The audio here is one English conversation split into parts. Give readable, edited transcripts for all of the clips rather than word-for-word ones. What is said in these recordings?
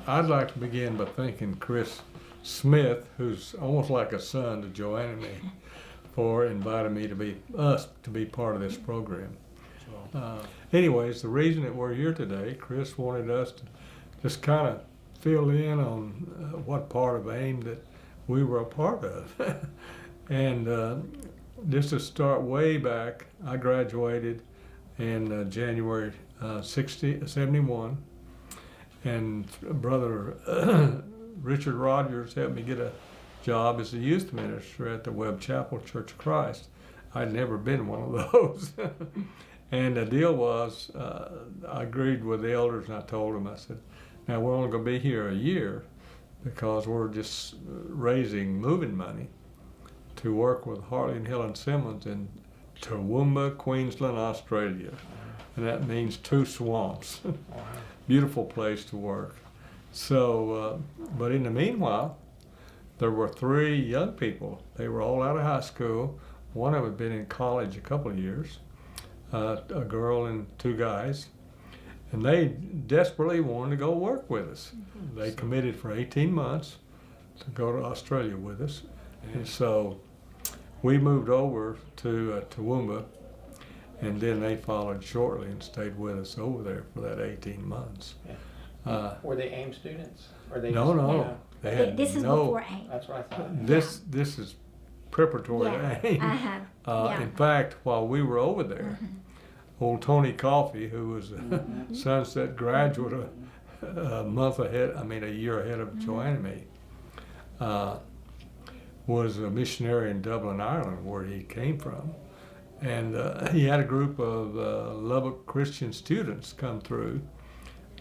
I'd like to begin by thanking Kris Smith, who's almost like a son to Joanne and me, for inviting me to be part of this program. Anyways, the reason that we're here today, Kris wanted us to just kind of fill in on what part of AIM that we were a part of. And just to start way back, I graduated in January 71, and Brother Richard Rogers helped me get a job as a youth minister at the Webb Chapel Church of Christ. I'd never been one of those. And the deal was, I agreed with the elders and I told them, I said, now we're only going to be here a year because we're just raising moving money to work with Hartley and Helen Simmons in Toowoomba, Queensland, Australia. And that means two swamps. Beautiful place to work. So, but in the meanwhile, there were 3 young people. They were all out of high school. One of them had been in college a couple of years, a girl and 2 guys. And they desperately wanted to go work with us. They committed for 18 months to go to Australia with us. And so we moved over to Toowoomba, and then they followed shortly and stayed with us over there for that 18 months. Yeah. Were they AIM students? Or they No, just, no. They had This is no, before AIM. That's what I thought. This is preparatory Yeah. to AIM. Yeah. In fact, while we were over there, old Tony Coffey, who was a Sunset graduate a year ahead of Joanne and me, was a missionary in Dublin, Ireland, where he came from. And he had a group of Lubbock Christian students come through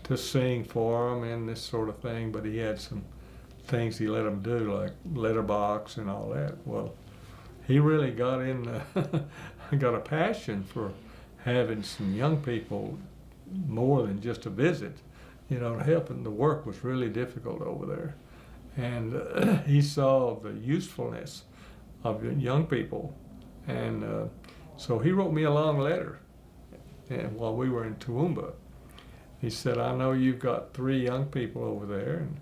to sing for him and this sort of thing, but he had some things he let them do, like letterbox and all that. Well, he really got got a passion for having some young people more than just a visit, to help, and the work was really difficult over there. And he saw the usefulness of young people, and so he wrote me a long letter, and while we were in Toowoomba, he said, I know you've got 3 young people over there, and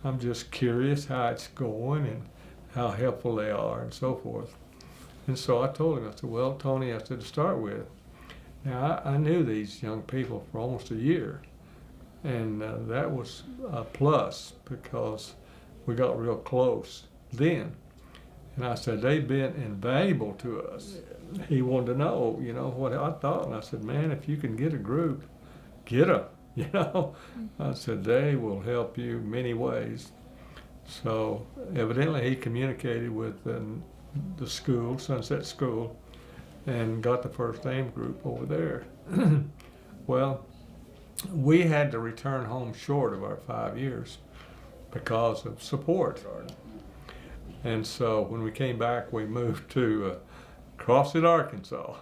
I'm just curious how it's going and how helpful they are and so forth. And so I told him, I said, well, Tony, I said, to start with, now I knew these young people for almost a year, and that was a plus because we got real close then. And I said, they've been invaluable to us. He wanted to know, what I thought. And I said, man, if you can get a group, get them, I said, they will help you many ways. So evidently he communicated with the school, Sunset School, and got the first AIM group over there. Well, we had to return home short of our 5 years because of support. And so when we came back, we moved to Crossett, Arkansas.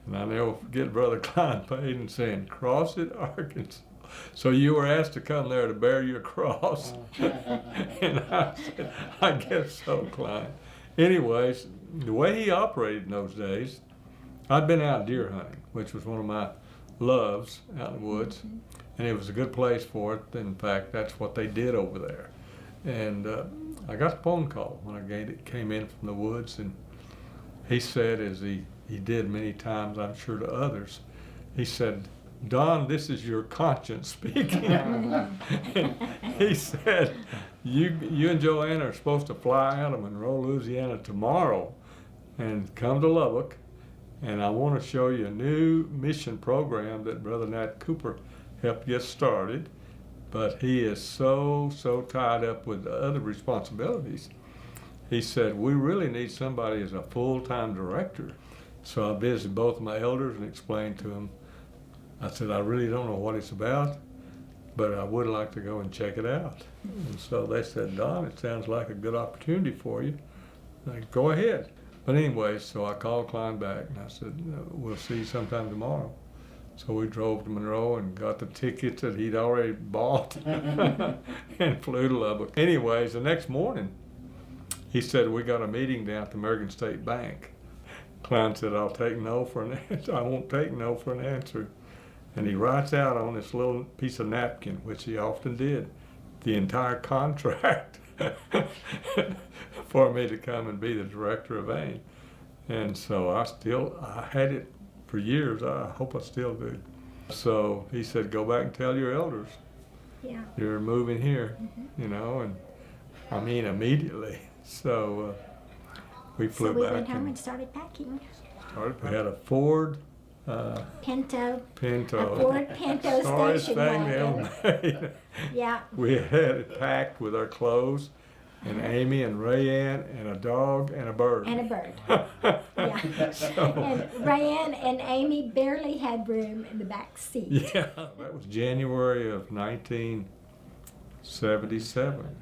And I never forget Brother Klein Payton saying, Crossett, Arkansas. So you were asked to come there to bear your cross. And I said, I guess so, Klein. Anyways, the way he operated in those days, I'd been out deer hunting, which was one of my loves out in the woods. And it was a good place for it. In fact, that's what they did over there. And I got a phone call when I came in from the woods, and he said, as he did many times, I'm sure to others, he said, Don, this is your conscience speaking. He said, you and Joanne are supposed to fly out of Monroe, Louisiana tomorrow and come to Lubbock, and I want to show you a new mission program that Brother Nat Cooper helped get started, but he is so tied up with other responsibilities. He said, we really need somebody as a full-time director. So I visited both of my elders and explained to them. I said, I really don't know what it's about, but I would like to go and check it out. And so they said, Don, it sounds like a good opportunity for you. Go ahead. But anyway, so I called Klein back and I said, we'll see you sometime tomorrow. So we drove to Monroe and got the tickets that he'd already bought and flew to Lubbock. Anyways, the next morning, he said, we got a meeting down at the American State Bank. Klein said, I'll take no for an answer. I won't take no for an answer. And he writes out on this little piece of napkin, which he often did, the entire contract for me to come and be the director of AIM. And so I had it for years. I hope I still do. So he said, go back and tell your elders. Yeah. You're moving here, you know, and I mean immediately. So we flew So we back went home and started packing. we had a Ford Pinto. Pinto. A Ford Pinto Sorriest station thing they wagon. ever made. Yeah. We had it packed with our clothes, and Amy and Rayanne and a dog and a bird. And a bird. Yeah. So, And Rayanne and Amy barely had room in the back seat. yeah, that was January of 1977.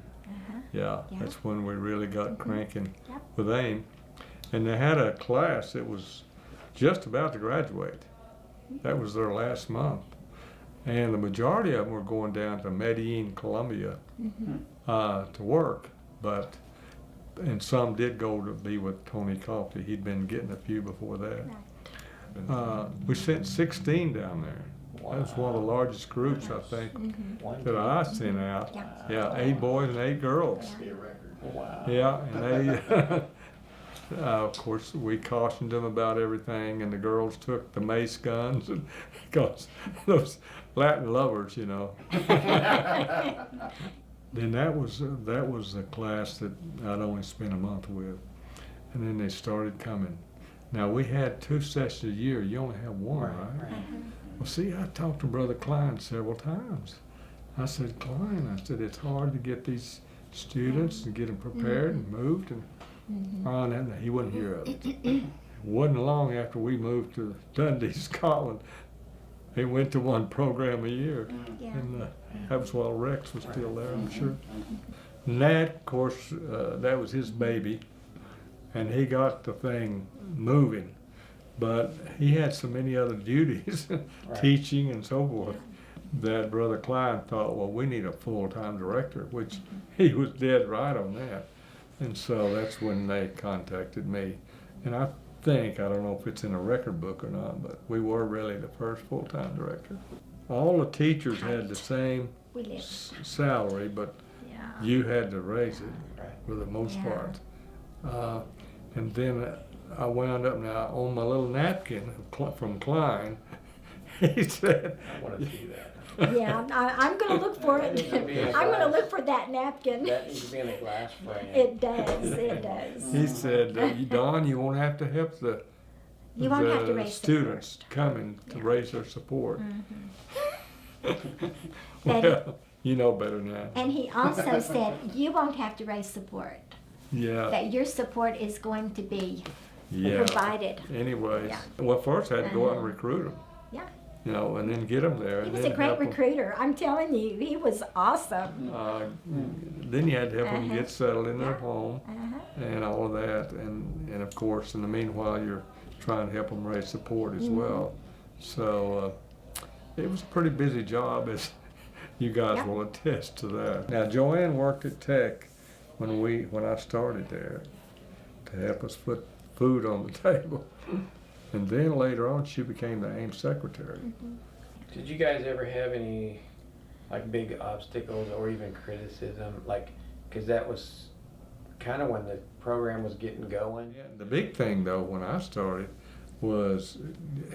Yeah, Yeah. that's when we really got cranking Yep. with AIM. And they had a class that was just about to graduate. That was their last month. And the majority of them were going down to Medellin, Colombia to work. And some did go to be with Tony Coffey. He'd been getting a few before that. We sent 16 down there. That was one of the largest groups, I think, that I sent out. Yeah. 8 boys and 8 girls. Wow. Yeah, and they, of course, we cautioned them about everything, and the girls took the mace guns, and because those Latin lovers, you know. Then that was the class that I'd only spent a month with, and then they started coming. Now we had 2 sessions a year. You only have one, right? Well, see, I talked to Brother Klein several times. I said, Klein, it's hard to get these students and get them prepared and moved, and and he wouldn't hear of it. It wasn't long after we moved to Dundee, Scotland. They went to one program a year, Yeah. and that was while Rex was still there, I'm sure. Nat, of course, that was his baby, and he got the thing moving. But he had so many other duties, teaching and so forth, that Brother Klein thought, well, we need a full-time director, which he was dead right on that. And so that's when they contacted me. And I don't know if it's in a record book or not, but we were really the first full-time director. All the teachers had the same salary, but you had to raise it for the most part. And then I wound up now on my little napkin from Klein. He said, I want to see that. Yeah, I'm going to look for it. I'm going to look for that napkin. That needs to be in a glass frame. It does. It does. he said, Don, you won't have to help the You won't have to raise students support. coming to raise their support. But Well, you know better than that. And he also said, you won't have to raise support. Yeah. That your support is going to be provided. Anyways, Yeah. well, first I had to go out and recruit them. Yeah. You know, and then get them there. He and was then a great help 'em. recruiter. I'm telling you, he was awesome. Then you had to help them get settled in their Yeah. home and all of that. And of course, in the meanwhile, you're trying to help them raise support as well. So it was a pretty busy job, as you guys will attest to that. Now, Joanne worked at Tech when I started there to help us put food on the table. And then later on, she became the AIM secretary. Did you guys ever have any like big obstacles or even criticism? Like, because that was kind of when the program was getting going. Yeah, the big thing though, when I started, was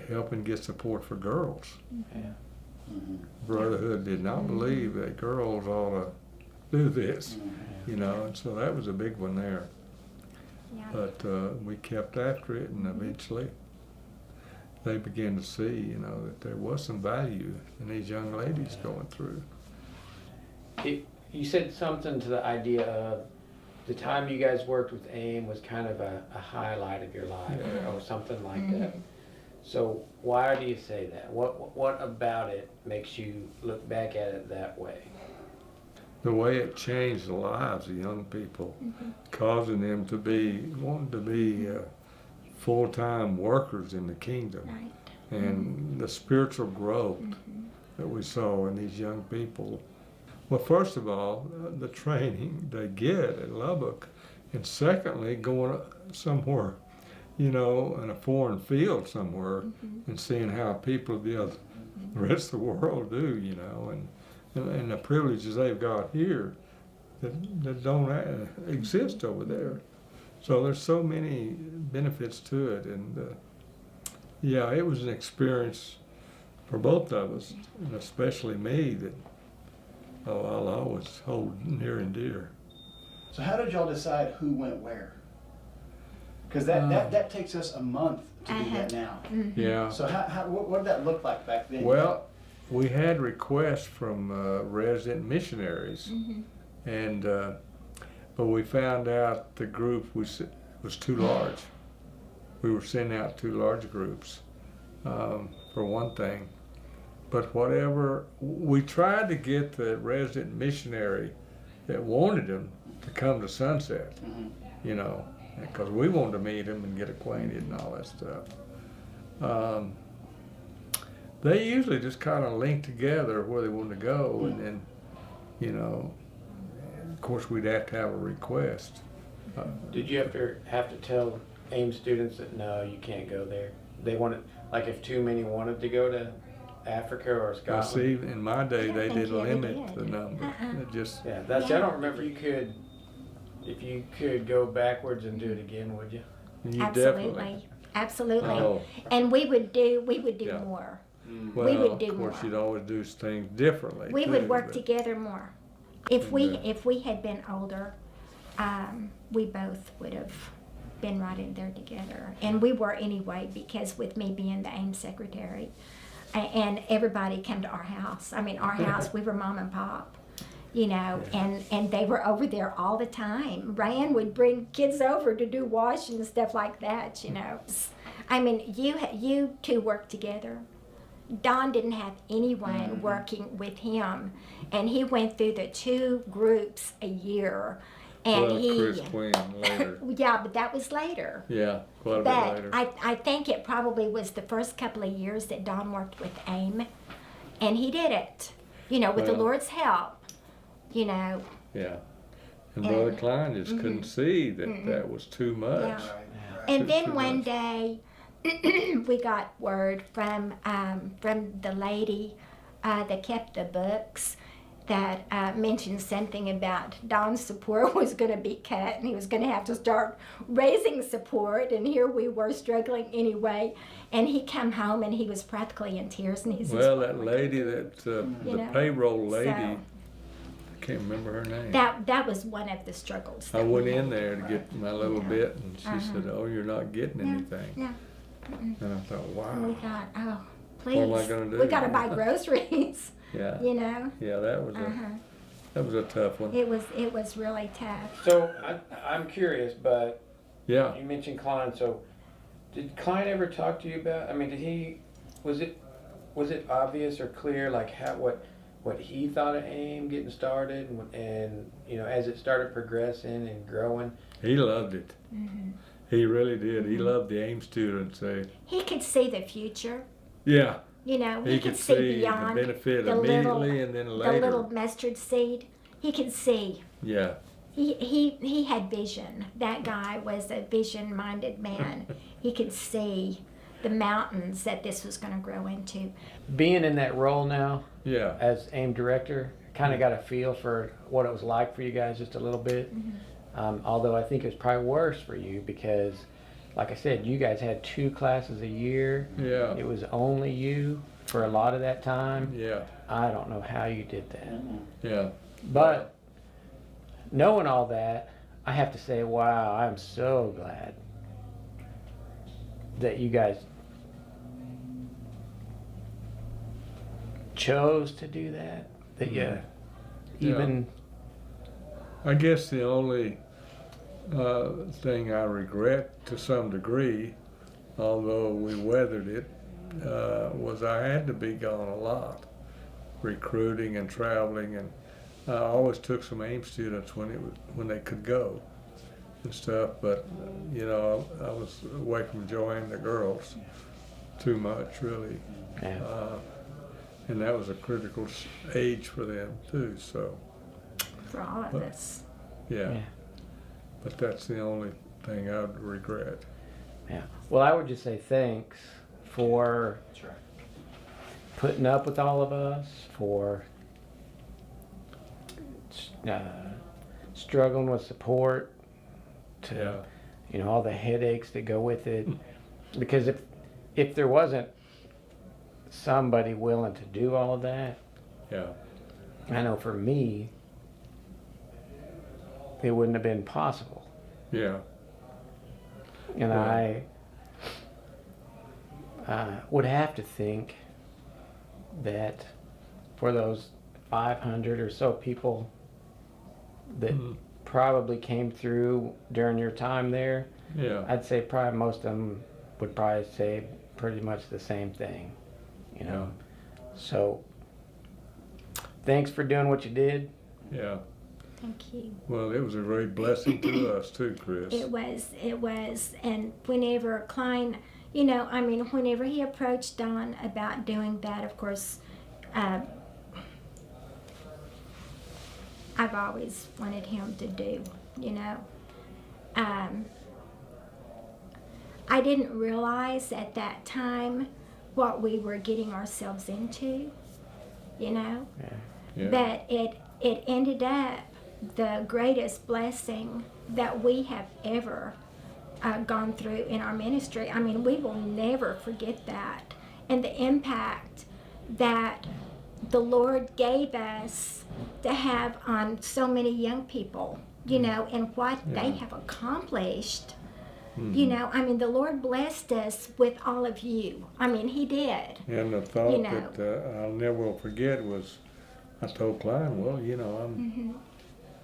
helping get support for girls. Yeah. Brotherhood did not believe that girls ought to do this, you know, and so that was a big one there. Yeah. But we kept after it, and eventually they began to see, you know, that there was some value in these young ladies going through. You said something to the idea of the time you guys worked with AIM was kind of a highlight of your life, or something like that. So why do you say that? What about it makes you look back at it that way? The way it changed the lives of young people, causing them to wanting to be full-time workers in the kingdom. Right. And the spiritual growth that we saw in these young people. Well, first of all, the training they get at Lubbock, and secondly, going somewhere, you know, in a foreign field somewhere, and seeing how people of the rest of the world do, you know, and the privileges they've got here that don't exist over there. So there's so many benefits to it, and yeah, it was an experience for both of us, and especially me, that I'll always hold near and dear. So how did y'all decide who went where? Because that takes us a month to do that now. Yeah. So what did that look like back then? Well, we had requests from resident missionaries, and but we found out the group was too large. We were sending out too large groups, for one thing. But whatever, we tried to get the resident missionary that wanted them to come to Sunset, you know, because we wanted to meet them and get acquainted and all that stuff. They usually just kind of link together where they wanted to go, and then, you know, of course we'd have to have a request. Did you have to tell AIM students that no, you can't go there? They wanted, like, if too many wanted to go to Africa or Well, Scotland. see, in my day, they think did you ever limit did. the number. It just, Yeah, that's. I don't remember. If you could go backwards and do it again, would you? you Absolutely, definitely. absolutely. Oh. And we would do Yeah. more. Well, we would do of course, more. you'd always do things differently. We too, would work but- together more. If we had been older, we both would have been right in there together. And we were anyway, because with me being the AIM secretary, and everybody came to our house. I mean, our house, we were mom and pop, you know, and they were over there all the time. Ryan would bring kids over to do washing and stuff like that, you know. I mean, you two worked together. Don didn't have anyone working with him, and he went through the 2 groups a year. And Well, he, Chris Quinn later. yeah, but that was later. Yeah, quite a bit But later. I think it probably was the first couple of years that Don worked with AIM, and he did it, you know, with the Well- Lord's help, you know. Yeah. And Brother Klein just couldn't see that that was too much. Yeah. And Too then one much. day, we got word from the lady that kept the books that mentioned something about Don's support was going to be cut, and he was going to have to start raising support. And here we were struggling anyway. And he come home and he was practically in tears. And he says, Well, "What that are we lady, gonna do?" the You know, payroll lady, so- I can't remember her name. That was one of the struggles. I that we went had. in there to get my little Yeah. bit, and she said, "Oh, you're not getting No, anything." no. And I thought, And we wow. thought, oh, please, What am I gonna do? we got to buy groceries. Yeah, You know, yeah, that was a tough one. it was really tough. So I'm curious, but Yeah. you mentioned Klein. So did Klein ever talk to you about? I mean, was it obvious or clear, like what he thought of AIM getting started, and you know, as it started progressing and growing? He loved it. He really did. He loved the AIM students. He could see the future. Yeah, You know, he could see the beyond benefit the immediately little, and then the later. little mustard seed. He could see. Yeah, He had vision. That guy was a vision-minded man. He could see the mountains that this was going to grow into. Being in that role now yeah. as AIM director, kind of got a feel for what it was like for you guys just a little bit. Although I think it was probably worse for you because, like I said, you guys had 2 classes a year. Yeah. It was only you for a lot of that time. Yeah, I don't know how you did that. yeah. But knowing all that, I have to say, wow, I'm so glad that you guys chose to do that. That you even I guess the only thing I regret to some degree, although we weathered it, was I had to be gone a lot, recruiting and traveling, and I always took some AIM students when they could go and stuff. But you know, I was away from enjoying the girls too much, really, yeah. and that was a critical age for them too. So For all of us. yeah. But that's the only thing I would regret. Yeah. Well, I would just say thanks for That's right. putting up with all of us, for struggling with support, to Yeah. you know, all the headaches that go with it. Because if there wasn't somebody willing to do all of that, Yeah. I know for me, it wouldn't have been possible. Yeah. And Right. I would have to think that for those 500 or so people that Mhm. probably came through during your time there, Yeah. I'd say probably most of them would probably say pretty much the same thing, you know. So thanks for doing what you did. Yeah. Thank you. Well, it was a great blessing to us too, Kris. It was, and whenever Klein, you know, I mean, whenever he approached Don about doing that, of course, I've always wanted him to do, you know. I didn't realize at that time what we were getting ourselves into, you know. Yeah. But it ended up the greatest blessing that we have ever gone through in our ministry. I mean, we will never forget that, and the impact that the Lord gave us to have on so many young people, you know, and what they have accomplished. You know, I mean, the Lord blessed us with all of you. I mean, He did. And the thought You know. that I'll never will forget was, I told Klein, well, you know,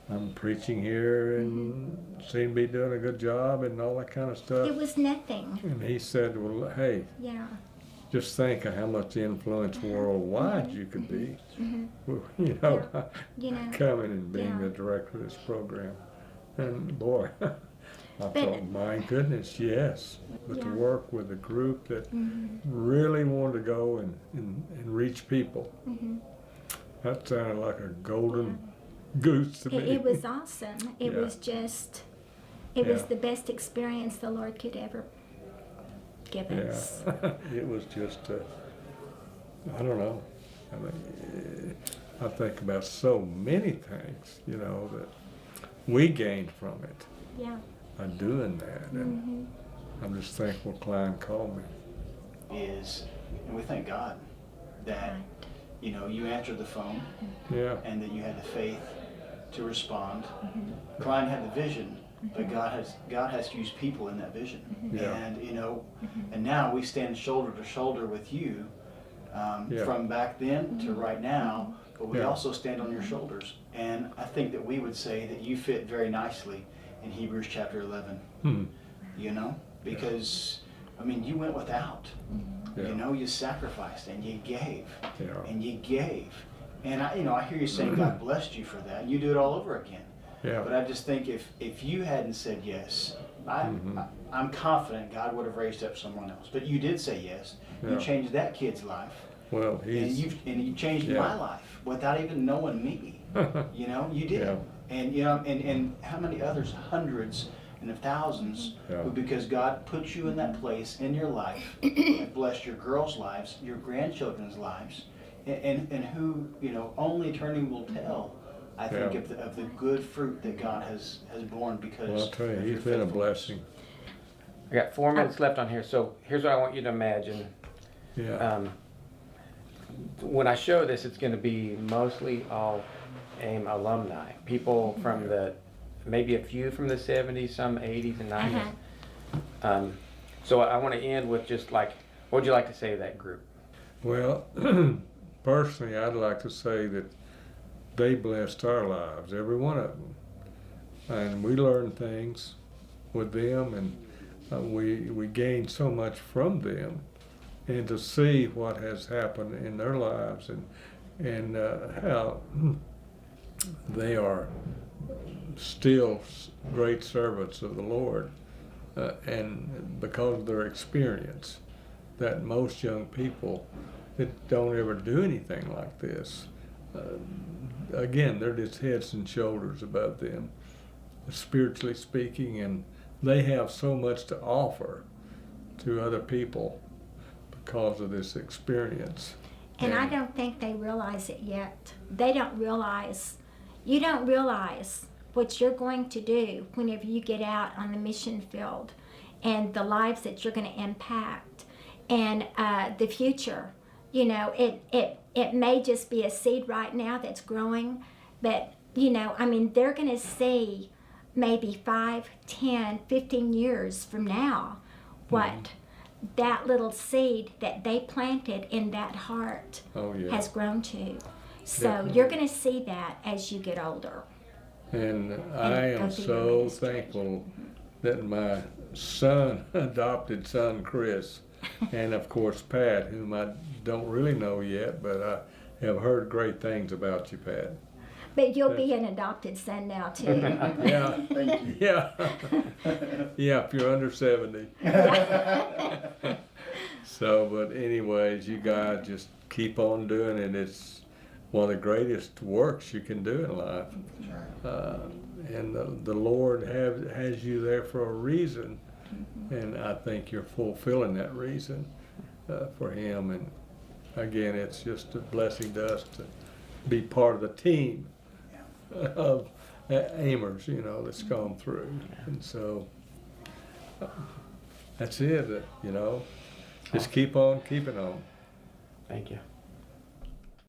I'm preaching here and seem to be doing a good job and all that kind of stuff. It was nothing. And he said, well, hey, Yeah. just think of how much influence worldwide you could be. You know, You know. coming and being Yeah. the director of this program. And boy, I But- thought, my goodness, yes. But to Yeah. work with a group that really wanted to go and reach people, that sounded like a golden goose to me. It was awesome. It Yeah. was just, it was Yeah. the best experience the Lord could ever give us. Yeah, it was just, I don't know. I mean, I think about so many things, you know, that we gained from it Yeah. by doing that. And I'm just thankful Klein called me. And we thank God that, Right. you know, you answered the phone Yeah, and that you had the faith to respond. Klein had the vision, but God has used people in that vision. Yeah. And, you know, and now we stand shoulder to shoulder with you Yeah. from back then to right now, but we Yeah. also stand on your shoulders. And I think that we would say that you fit very nicely in Hebrews chapter 11, Hmm. you know, because, I mean, you went without. Yeah. You know, you sacrificed and you gave Yeah. and you gave. And I hear you saying God blessed you for that. You do it all over again. Yeah. But I just think if you hadn't said yes, I'm confident God would have raised up someone else. But you did say yes. Yeah. You changed that kid's life, Well, and he's, you changed Yeah. my life without even knowing me. You know, you did. Yeah. And you know, and how many others? Hundreds and of thousands. Yeah. Who, because God put you in that place in your life, and blessed your girls' lives, your grandchildren's lives, and who, you know, only eternity will tell. I think Yeah. of the good fruit that God has borne because. well, I'll tell you, of he's your been a faithfulness. blessing. I got 4 minutes left on here, so here's what I want you to imagine. Yeah. When I show this, it's going to be mostly all AIM alumni, people from the, maybe a few from the 70s, some 80s and 90s. So I want to end with just like, what would you like to say to that group? Well, personally, I'd like to say that they blessed our lives, every one of them. And we learned things with them, and we gained so much from them. And to see what has happened in their lives and how they are still great servants of the Lord, and because of their experience, that most young people that don't ever do anything like this, again, they're just heads and shoulders above them, spiritually speaking, and they have so much to offer to other people because of this experience. And I don't think they realize it yet. They don't realize, You don't realize what you're going to do whenever you get out on the mission field, and the lives that you're going to impact, and the future. You know, it may just be a seed right now that's growing, but you know, I mean, they're going to see maybe 5, 10, 15 years from now what that little seed that they planted in that heart Oh, yeah. has grown to. So Definitely. you're going to see that as you get older. And I go am through your so ministry. thankful that my son, adopted son Kris, and of course Pat, whom I don't really know yet, but I have heard great things about you, Pat. But you'll be an adopted son now too. Yeah, Thank you. yeah, yeah. If you're under 70. So, but anyways, you guys just keep on doing it. It's one of the greatest works you can do in life. And the Lord has you there for a reason, and I think you're fulfilling that reason for Him. And again, it's just a blessing to us to be part of the team of Amers, you know, that's gone through. And so that's it, you know. Just keep on keeping on. Thank you.